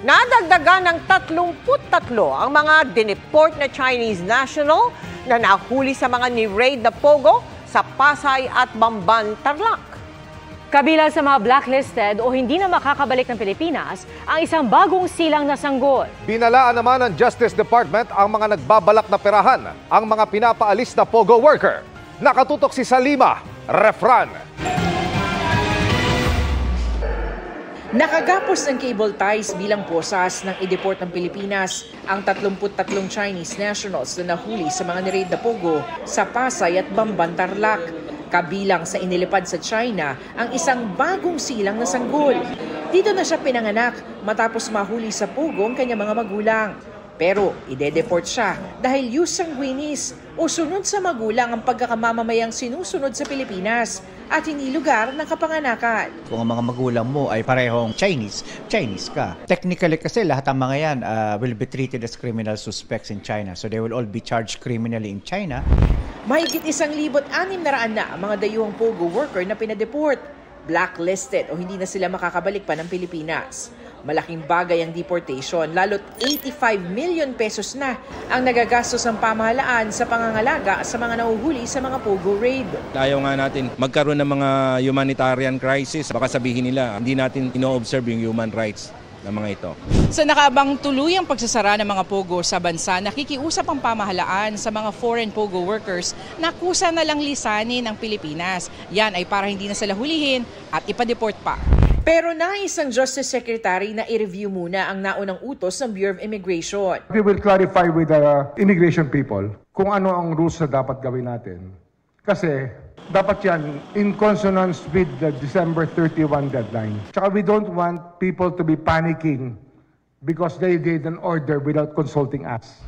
Nadagdagan ng 33 ang mga dineport na Chinese national na nahuli sa mga ni-raid na pogo sa Pasay at Bamban, Tarlac. Kabilang sa mga blacklisted o hindi na makakabalik ng Pilipinas ang isang bagong silang na sanggol. Binalaan naman ng Justice Department ang mga nagbabalak na perahan ang mga pinapaalis na pogo worker. Nakatutok si Salima Refran. Nakagapos ng cable ties bilang posas ng i-deport ng Pilipinas ang 33 Chinese nationals na nahuli sa mga ni-raid na pogo sa Pasay at Bamban, Tarlac. Kabilang sa inilipad sa China ang isang bagong silang na sanggol. Dito na siya pinanganak matapos mahuli sa pogo ang kanyang mga magulang. Pero ide-deport siya dahil jus sanguinis o sunod sa magulang ang pagkakamamamayang sinusunod sa Pilipinas at hindi lugar ng kapanganakan. Kung ang mga magulang mo ay parehong Chinese ka. Technically kasi lahat ng mga yan will be treated as criminal suspects in China. So they will all be charged criminally in China. Mahigit 1,600 na ang mga dayuhang pogo worker na pinadeport. Blacklisted o hindi na sila makakabalik pa ng Pilipinas. Malaking bagay ang deportation, lalo't 85 million pesos na ang nagagastos ng pamahalaan sa pangangalaga sa mga nahuhuli sa mga pogo raid. Ayaw nga natin magkaroon ng mga humanitarian crisis. Baka sabihin nila, hindi natin ino-observe yung human rights ng mga ito. Sa nakaabang tuluyang pagsasara ng mga pogo sa bansa, nakikiusap ang pamahalaan sa mga foreign pogo workers na kusa na lang lisanin ang Pilipinas. Yan ay para hindi na sila hulihin at ipa-deport pa. Pero nais ang Justice Secretary na i-review muna ang naunang utos ng Bureau of Immigration. We will clarify with the immigration people kung ano ang rules na dapat gawin natin. Kasi dapat yan in consonance with the December 31 deadline. Tsaka we don't want people to be panicking because they gave an order without consulting us.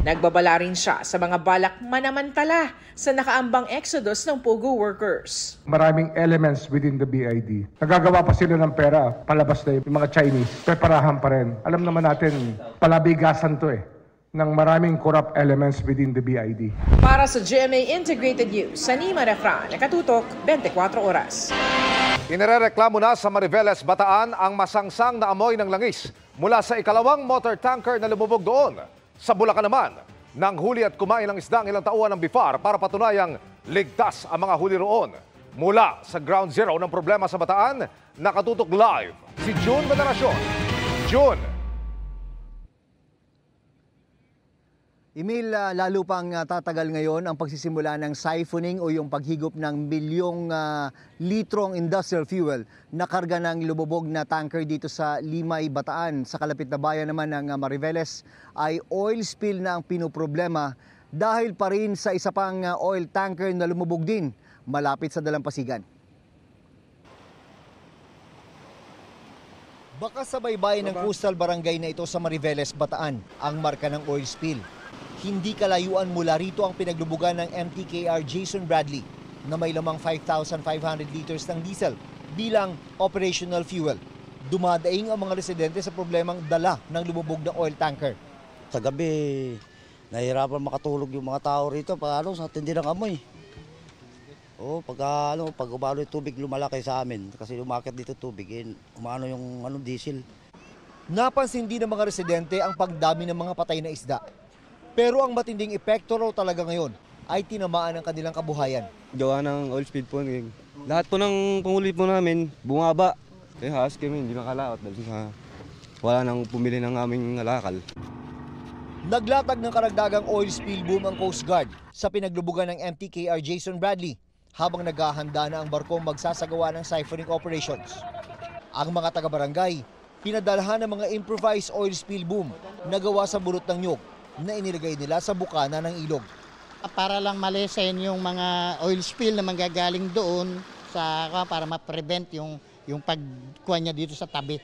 Nagbabala rin siya sa mga balak manamantala sa nakaambang exodus ng pogo workers. Maraming elements within the BID. Nagagawa pa sila ng pera, palabas na yung mga Chinese. Preparahan pa rin. Alam naman natin, palabigasan to ng maraming corrupt elements within the BID. Para sa GMA Integrated News, Salima Refran, nakatutok 24 oras. Inirereklamo na sa Mariveles, Bataan ang masangsang na amoy ng langis mula sa ikalawang motor tanker na lumubog doon. Sa Bulacan naman, nang huli at kumain ng isda ang ilang tauhan ng BIFAR para patunayang ligtas ang mga huli roon. Mula sa ground zero ng problema sa Bataan, nakatutok live si June Veneracion. June. Emil, lalo pang tatagal ngayon ang pagsisimula ng siphoning o yung paghigop ng milyong litrong industrial fuel na karga ng lumubog na tanker dito sa Limay, Bataan. Sa kalapit na bayan naman ng Mariveles ay oil spill na ang pinoproblema dahil pa rin sa isa pang oil tanker na lumubog din malapit sa Dalampasigan. Baka sa baybayin ng Coastal Barangay na ito sa Mariveles, Bataan ang marka ng oil spill. Hindi kalayuan mula rito ang pinaglubugan ng MTKR Jason Bradley na may lamang 5,500 liters ng diesel bilang operational fuel. Dumadaing ang mga residente sa problemang dala ng lumubog na oil tanker. Sa gabi, nahihirapan makatulog yung mga tao rito sa tindi ng amoy. Pag umano yung tubig lumalaki sa amin kasi lumakit dito tubig, umano yung diesel. Napansin din ng mga residente ang pagdami ng mga patay na isda. Pero ang matinding epekto raw talaga ngayon ay tinamaan ang kanilang kabuhayan. Gawa ng oil spill po. Lahat po ng panghuli po namin bumaba. Kaya halos kami hindi makalaot dahil wala nang pumili ng aming alakal. Naglatag ng karagdagang oil spill boom ang Coast Guard sa pinaglubugan ng MTKR Jason Bradley habang naghahanda na ang barkong magsasagawa ng siphoning operations. Ang mga taga-barangay, pinadalhan ng mga improvised oil spill boom na gawa sa bulot ng nyug na inilagay nila sa bukana ng ilog. Para lang malesen yung mga oil spill na manggagaling doon para ma-prevent yung pagkuha niya dito sa tabi.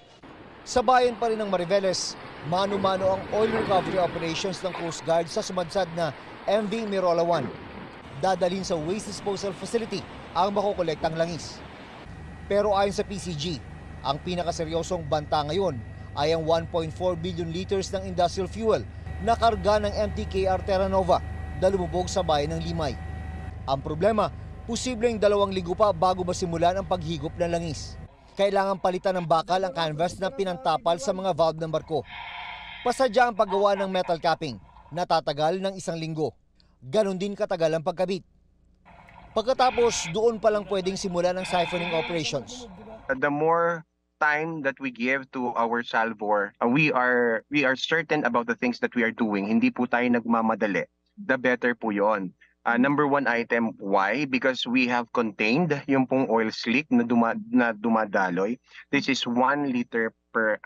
Sa bayan pa rin ng Mariveles, mano-mano ang oil recovery operations ng Coast Guard sa sumadsad na MV Mirola 1. Dadalhin sa waste disposal facility ang makukolektang langis. Pero ayon sa PCG, ang pinakaseryosong banta ngayon ay ang 1.4 billion liters ng industrial fuel na karga ng MTKR Terra Nova na lumubog sa bayan ng Limay. Ang problema, posibleng 2 linggo pa bago masimulan ang paghigop ng langis. Kailangan palitan ng bakal ang canvas na pinantapal sa mga valve ng barko. Pasadya ang paggawa ng metal capping na tatagal ng 1 linggo. Ganon din katagal ang pagkabit. Pagkatapos, doon pa lang pwedeng simulan ang siphoning operations. The more time that we give to our salvor, we are certain about the things that we are doing. Hindi po tayo nagmamadali. The better po yon. Number 1 item, why? Because we have contained yung pong oil slick na dumadaloy. This is 1 liter per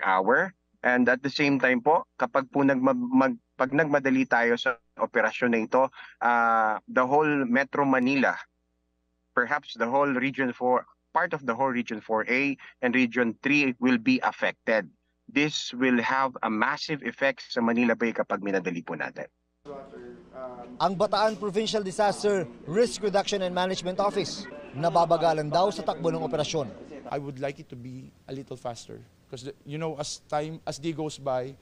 hour. And at the same time po, kapag po pag nagmadali tayo sa operasyon na ito, the whole Metro Manila, perhaps the whole Region 4, part of the whole Region 4A and Region 3 will be affected. This will have a massive effect sa Manila Bay kapag minadali po natin. Ang Bataan Provincial Disaster Risk Reduction and Management Office, nababagalan daw sa takbo ng operasyon. I would like it to be a little faster because as day goes by,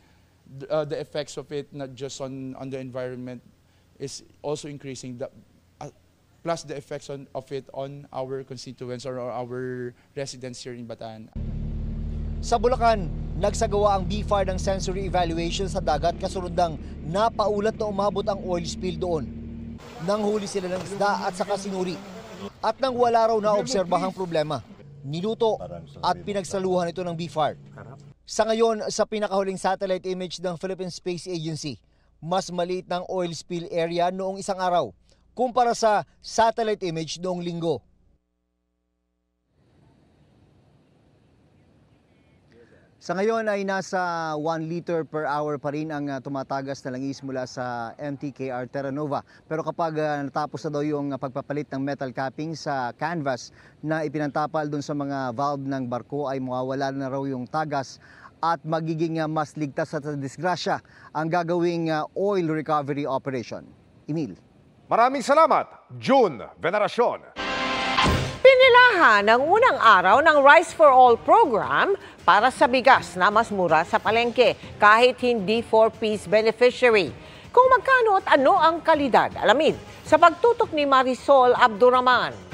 the effects of it not just on the environment is also increasing. Plus the effects of it on our constituents or our residents here in Bataan. Sa Bulacan, nagsagawa ang BFAR ng sensory evaluation sa dagat kasunod ng napaulat na umabot ang oil spill doon. Nanghuli sila ng isda at saka sinuri. At nang wala raw na obserbahang problema, niluto at pinagsaluhan ito ng BFAR. Sa ngayon, sa pinakahuling satellite image ng Philippine Space Agency, mas maliit ng oil spill area noong isang araw kumpara sa satellite image noong linggo. Sa ngayon ay nasa 1 liter per hour pa rin ang tumatagas na langis mula sa MTKR Terra Nova. Pero kapag natapos na daw yung pagpapalit ng metal capping sa canvas na ipinantapal dun sa mga valve ng barko ay mawawala na raw yung tagas at magiging mas ligtas at disgrasya ang gagawing oil recovery operation. Emil. Maraming salamat, June Veneracion. Pinilahan ng unang araw ng Rice for All program para sa bigas na mas mura sa palengke kahit hindi 4-piece beneficiary. Kung magkano at ano ang kalidad, alamin sa pagtutok ni Marisol Abduraman.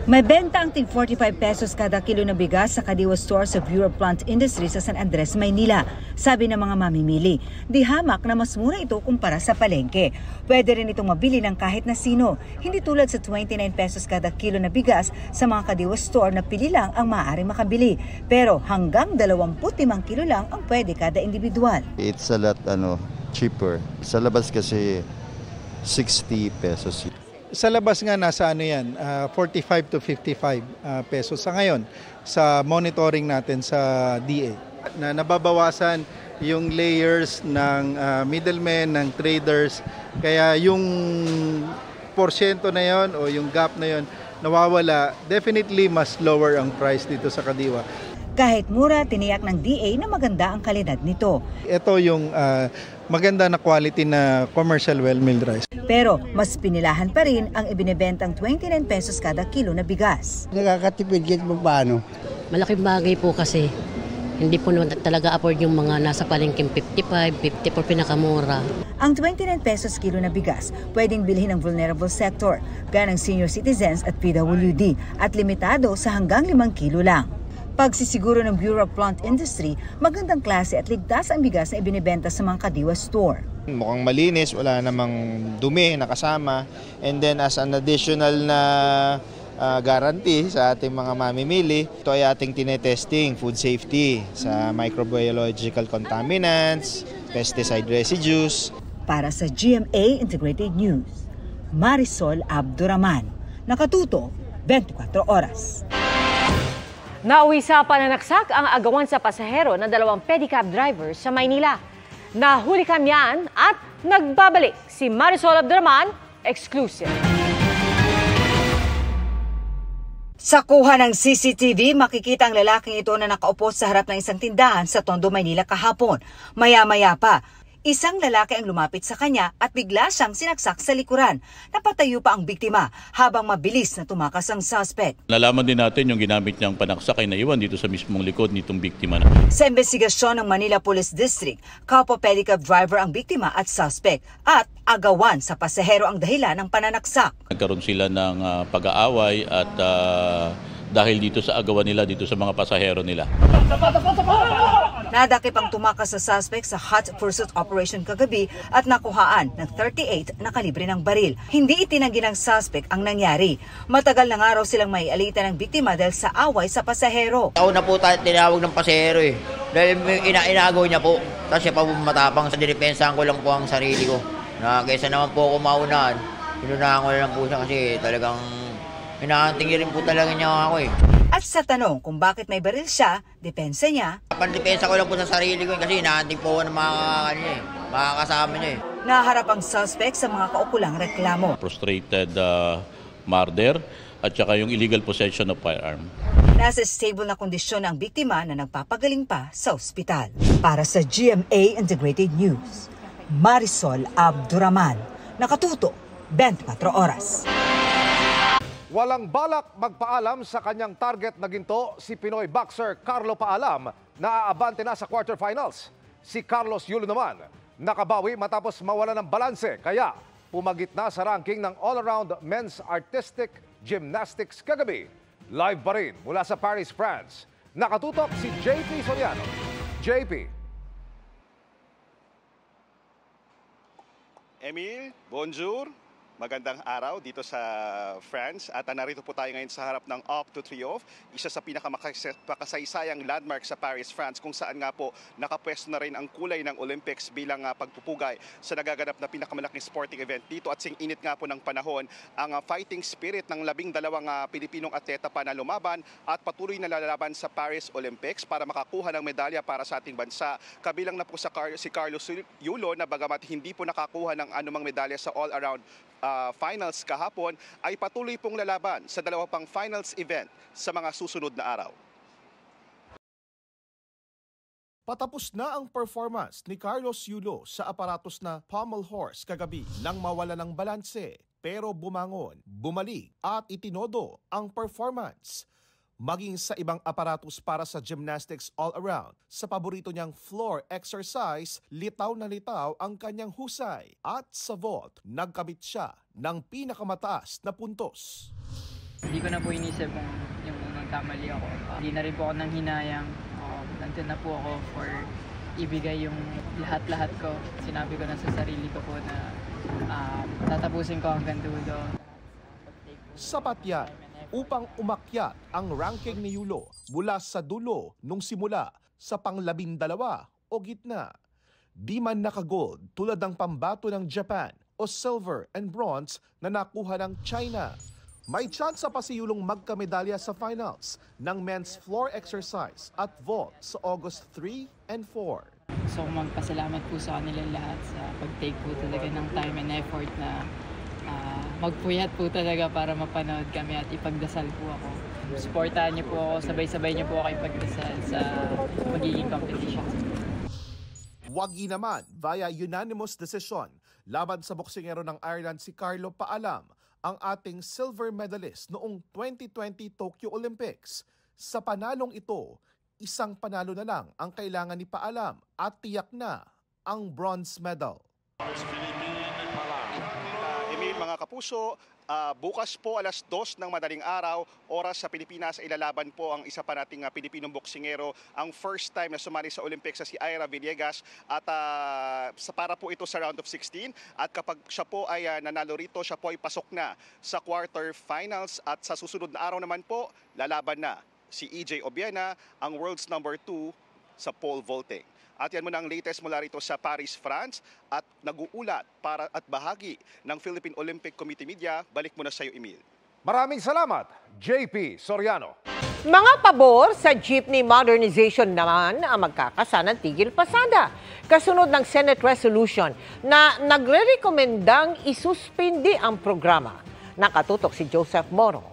May benta ang tig 45 pesos kada kilo na bigas sa Kadiwa Store sa Bureau of Plant Industry sa San Andres, Maynila. Sabi ng mga mamimili, di hamak na mas mura ito kumpara sa palengke. Pwede rin itong mabili ng kahit na sino. Hindi tulad sa 29 pesos kada kilo na bigas sa mga Kadiwa Store na pili lang ang maaaring makabili. Pero hanggang 25 kilo lang ang pwede kada individual. It's a lot cheaper. Sa labas kasi 60 pesos. Sa labas nga nasa 45 to 55 pesos sa ngayon sa monitoring natin sa DA. Na nababawasan yung layers ng middlemen, ng traders, kaya yung porsyento na yon o yung gap na yon nawawala, definitely mas lower ang price dito sa Kadiwa. Kahit mura, tiniyak ng DA na maganda ang kalidad nito. Ito yung maganda na quality na commercial well-milled rice. Pero mas pinilahan pa rin ang ibinebentang 29 pesos kada kilo na bigas. Nakakatipid kahit paano. Malaking bagay po kasi hindi po naman talaga afford yung mga nasa palengking 55, 50 po pinakamura. Ang 29 pesos kilo na bigas pwedeng bilhin ng vulnerable sector, gaya ng senior citizens at PWD, at limitado sa hanggang 5 kilo lang. Pagsisiguro ng Bureau of Plant Industry, magandang klase at ligtas ang bigas na ibinebenta sa mga Kadiwa Store. Mukhang malinis, wala namang dumi na kasama. And then as an additional na guarantee sa ating mga mamimili, ito ay ating tinetesting food safety sa microbiological contaminants, pesticide residues. Para sa GMA Integrated News, Marisol Abduraman, nakatuto 24 oras. Nauwi sa pananaksak ang agawan sa pasahero ng 2 pedicab drivers sa Maynila. Nahuli kamyan at nagbabalik si Marisol Abduraman, exclusive. Sa kuha ng CCTV, makikita ang lalaking ito na nakaupo sa harap ng isang tindahan sa Tondo, Maynila kahapon. Maya-maya pa, Isang lalaki ang lumapit sa kanya at bigla siyang sinaksak sa likuran. Napatayo pa ang biktima habang mabilis na tumakas ang suspect. Nalaman din natin yung ginamit niyang panaksak ay naiwan dito sa mismong likod nitong biktima. Sa investigasyon ng Manila Police District, kapwa pedicab driver ang biktima at suspect at agawan sa pasahero ang dahilan ng pananaksak. Nagkaroon sila ng pag-aaway at dahil dito sa agawan nila dito sa mga pasahero nila. Nadakip ang tumakas sa suspect sa hot pursuit operation kagabi at nakuhaan ng 38 na kalibre ng baril. Hindi itinanggi ng suspect ang nangyari. Matagal na nga raw silang maialitan ng biktima dahil sa away sa pasahero. Ako na po tayo tinawag ng pasahero Dahil inagaw niya po. Tapos siya pa matapang. Sa dinipensahan ko lang po ang sarili ko. Kaysa naman po ako maunahan, pinunahan ko lang po siya kasi talagang hinahanting niya rin po talaga niya ako At sa tanong kung bakit may baril siya, depensa niya. Pandepensa ko lang po sa sarili ko kasi hinahanting po ako ng mga kasama niya Naharap ang suspect sa mga kaukulang reklamo. Frustrated murder at saka yung illegal possession of firearm. Nasa stable na kondisyon ang biktima na nagpapagaling pa sa ospital. Para sa GMA Integrated News, Marisol Abduraman, nakatuto 24 oras. Walang balak magpaalam sa kanyang target na ginto si Pinoy boxer Carlo Paalam na aabante na sa quarterfinals. Si Carlos Yulo naman nakabawi matapos mawala ng balanse kaya pumagit na sa ranking ng all-around men's artistic gymnastics kagabi. Live pa rin mula sa Paris, France. Nakatutok si JP Soriano. JP. Emil, bonjour. Magandang araw dito sa France at narito po tayo ngayon sa harap ng Arc de Triomphe, isa sa pinakamakasayang landmark sa Paris, France kung saan nga po nakapwesto na rin ang kulay ng Olympics bilang pagpupugay sa nagaganap na pinakamalaking sporting event dito at sing init nga po ng panahon ang fighting spirit ng 12 Pilipinong atleta pa na lumaban at patuloy na lalaban sa Paris Olympics para makakuha ng medalya para sa ating bansa. Kabilang na po si Carlos Yulo na bagamat hindi po nakakuha ng anumang medalya sa all-around finals kahapon ay patuloy pong lalaban sa 2 pang finals event sa mga susunod na araw. Patapos na ang performance ni Carlos Yulo sa aparatos na pommel horse kagabi nang mawala ng balanse pero bumangon, bumalik at itinodo ang performance. Maging sa ibang aparatos para sa gymnastics all-around. Sa paborito niyang floor exercise, litaw na litaw ang kanyang husay. At sa vault, nagkamit siya ng pinakamataas na puntos. Hindi ko na po inisip yung nagkamali ako. Hindi na rin po ako nang hinayang. Nandun na po ako for ibigay yung lahat-lahat ko. Sinabi ko na sa sarili ko po na tatapusin ko hanggang dulo. Sapat yan upang umakyat ang ranking ni Yulo mula sa dulo nung simula sa pang-12 o gitna. Di man naka-gold tulad ng pambato ng Japan o silver and bronze na nakuha ng China. May tsansa pa si Yulong magkamedalya sa finals ng men's floor exercise at vault sa August 3 and 4. So magpasalamat po sa kanila lahat sa pag-take po talaga ng time and effort na magpuyat po talaga para mapanood kami at ipagdasal po ako. Supportahan niyo po ako, sabay-sabay niyo po ako ipagdasal sa magiging competition. Wagi naman via unanimous decision laban sa boksingero ng Ireland si Carlo Paalam, ang ating silver medalist noong 2020 Tokyo Olympics. Sa panalong ito, isang panalo na lang ang kailangan ni Paalam at tiyak na ang bronze medal. Emil, mga kapuso, bukas po alas 2 ng madaling araw, oras sa Pilipinas, ilalaban po ang isa pa nating Pilipinong boksingero, ang first time na sumali sa Olympics sa si Ira Villegas at para po ito sa round of 16 at kapag siya po ay nanalo rito, siya po ay pasok na sa quarterfinals at sa susunod na araw naman po, lalaban na si EJ Obiena, ang world's number 2 sa pole vaulting. At yan muna ang latest mula rito sa Paris, France at nag-uulat para at bahagi ng Philippine Olympic Committee Media. Balik muna sa iyo, Emil. Maraming salamat, JP Soriano. Mga pabor sa jeepney modernization naman ang magkakasanang tigil pasada. Kasunod ng Senate resolution na nagre-rekomendang isuspindi ang programa. Nakatutok si Joseph Moro.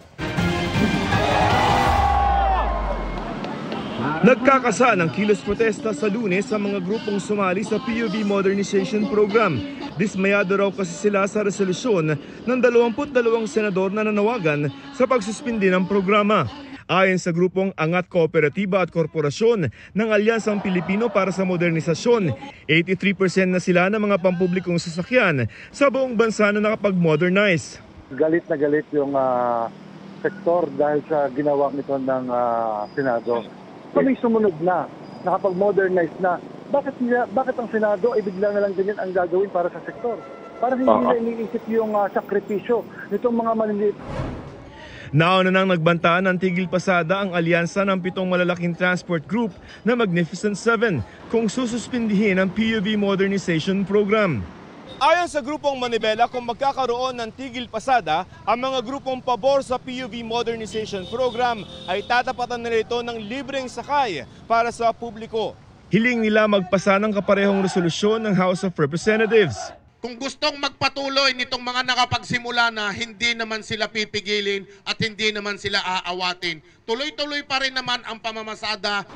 Nagkakasa ng kilos protesta sa Lunes sa mga grupong sumali sa PUV Modernization Program. Dismayado raw kasi sila sa resolusyon ng 22 senador na nanawagan sa pagsuspindi ng programa. Ayon sa grupong Angat Kooperatiba at Korporasyon ng Alyansang Pilipino para sa Modernisasyon, 83% na sila ng mga pampublikong sasakyan sa buong bansa na nakapag-modernize. Galit na galit yung sektor dahil sa ginawa nito ng Senado. Kami sumunod na, nakapag-modernize na. Bakit ang Senado ay bigla na lang ganyan ang gagawin para sa sektor? Parang hindi nila iniisip yung sakripisyo nitong mga maliliit. Nauna nang nagbantaan ng tigil pasada ang alyansa ng 7 malalaking transport group na Magnificent 7 kung sususpindihin ang PUV Modernization Program. Ayon sa grupong Manibela, kung magkakaroon ng tigil pasada, ang mga grupong pabor sa PUV Modernization Program ay tatapatan nila ito ng libreng sakay para sa publiko. Hiling nila magpasa ng kaparehong resolusyon ng House of Representatives. Kung gustong magpatuloy nitong mga nakapagsimula na, hindi naman sila pipigilin at hindi naman sila aawatin. Tuloy-tuloy pa rin naman ang pamamasada.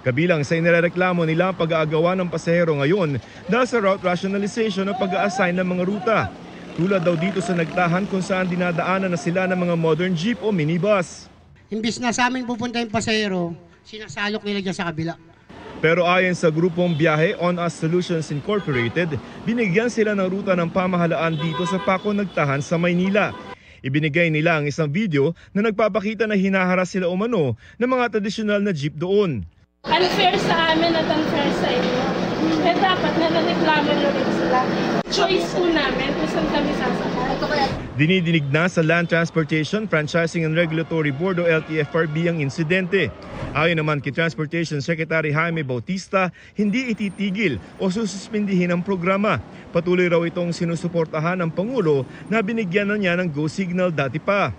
Kabilang sa inireklamo nila ang pag-aagawa ng pasahero ngayon dahil sa route rationalization at pag-a-assign ng mga ruta. Tulad daw dito sa Nagtahan kung saan dinadaanan na sila ng mga modern jeep o minibus. Imbis na sa amin pupunta yung pasahero, sinasalok nila dyan sa kabila. Pero ayon sa grupong biyahe On Us Solutions Incorporated, binigyan sila ng ruta ng pamahalaan dito sa Paco Nagtahan sa Maynila. Ibinigay nila ang isang video na nagpapakita na hinaharas sila umano ng mga tradisyonal na jeep doon. Unfair sa amin at unfair sa inyo. Eh dapat nanareklamo nyo rin sila. Choice po namin kung saan kami sasakay. Dinidinig na sa Land Transportation, Franchising and Regulatory Board o LTFRB ang insidente. Ayon naman kay Transportation Secretary Jaime Bautista, hindi ititigil o sususpindihin ang programa. Patuloy raw itong sinusuportahan ng Pangulo na binigyan na niya ng go signal dati pa.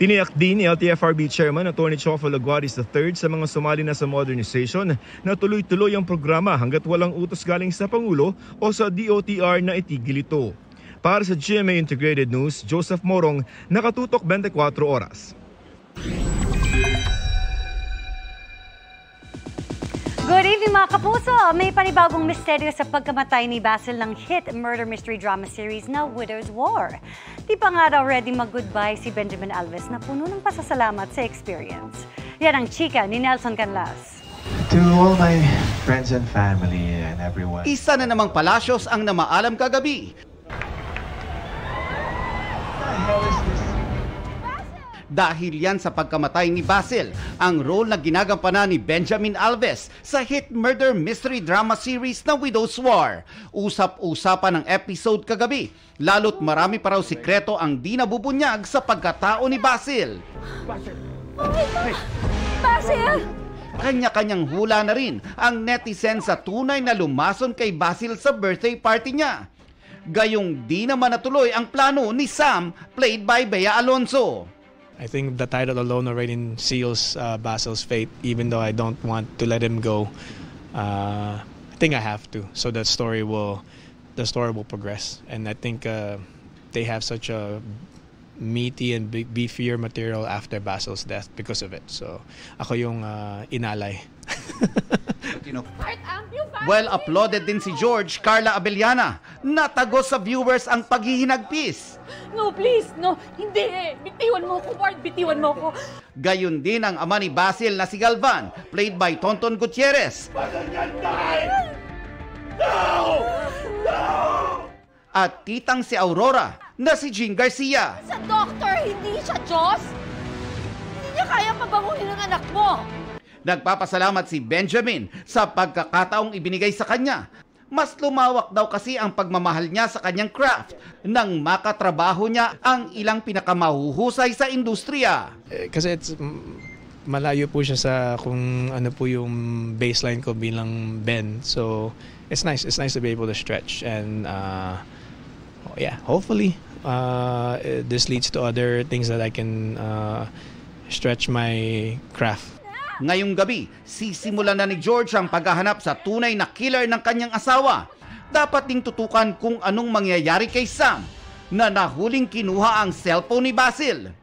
Tiniyak din ni LTFRB Chairman Atty. Chofo Laguaris III sa mga sumali na sa modernization na tuloy-tuloy ang programa hanggat walang utos galing sa Pangulo o sa DOTR na itigil ito. Para sa GMA Integrated News, Joseph Morong, nakatutok 24 oras. Good evening mga kapuso! May panibagong misteryo sa pagkamatay ni Basil ng hit murder mystery drama series na Widow's War. Di pa nga raw ready mag-goodbye si Benjamin Alves na puno ng pasasalamat sa experience. Yan ang chika ni Nelson Canlas. To all my friends and family and everyone. Isa na namang Palacios ang namaalam kagabi. Dahil yan sa pagkamatay ni Basil, ang role na ginagampanan ni Benjamin Alves sa hit murder mystery drama series na Widow's War. Usap-usapan ng episode kagabi, lalo't marami pa raw sikreto ang di nabubunyag sa pagkatao ni Basil. Basil! Kanya-kanyang hula na rin ang netizen sa tunay na lumason kay Basil sa birthday party niya. Gayong di naman natuloy ang plano ni Sam, played by Bea Alonzo. I think the title alone already seals Basil's fate, even though I don't want to let him go. I think I have to, so the story will progress, and I think they have such a meaty and beefier material after Basil's death because of it. So ako yung inalay. Well uploaded din si George Carla Abellana. Natagos sa viewers ang paghihinagpis. No, please, no, hindi eh. Bitiwan mo ko, Bart, bitiwan mo ko. Gayon din ang ama ni Basil na si Galvan, played by Tonton Gutierrez. No! No! At titang si Aurora na si Jean Garcia. Sa doctor, hindi siya Diyos. Hindi niya kaya pabanguhin ang anak mo. Nagpapasalamat si Benjamin sa pagkakataong ibinigay sa kanya. Mas lumawak daw kasi ang pagmamahal niya sa kanyang craft nang makatrabaho niya ang ilang pinakamahuhusay sa industriya. Kasi malayo po siya sa kung ano po yung baseline ko bilang Ben. So it's nice to be able to stretch, and yeah, hopefully this leads to other things that I can stretch my craft. Ngayong gabi, sisimulan na ni George ang paghahanap sa tunay na killer ng kanyang asawa. Dapat ding tutukan kung anong mangyayari kay Sam na nahuling kinuha ang cellphone ni Basil.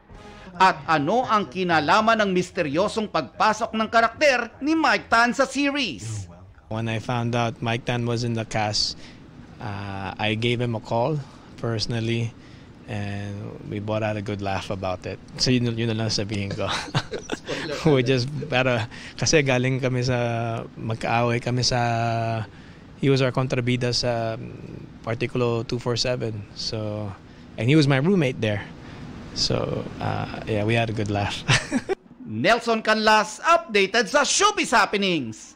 At ano ang kinalaman ng misteryosong pagpasok ng karakter ni Mike Tan sa series? When I found out Mike Tan was in the cast, I gave him a call personally and we brought out a good laugh about it. So yun na lang sabihin ko. Kasi galing kami magkaaway kami sa, he was our kontrabida sa Artikulo 247. So, and he was my roommate there. So, yeah, we had a good laugh. Nelson Canlas, updated sa Showbiz Happenings.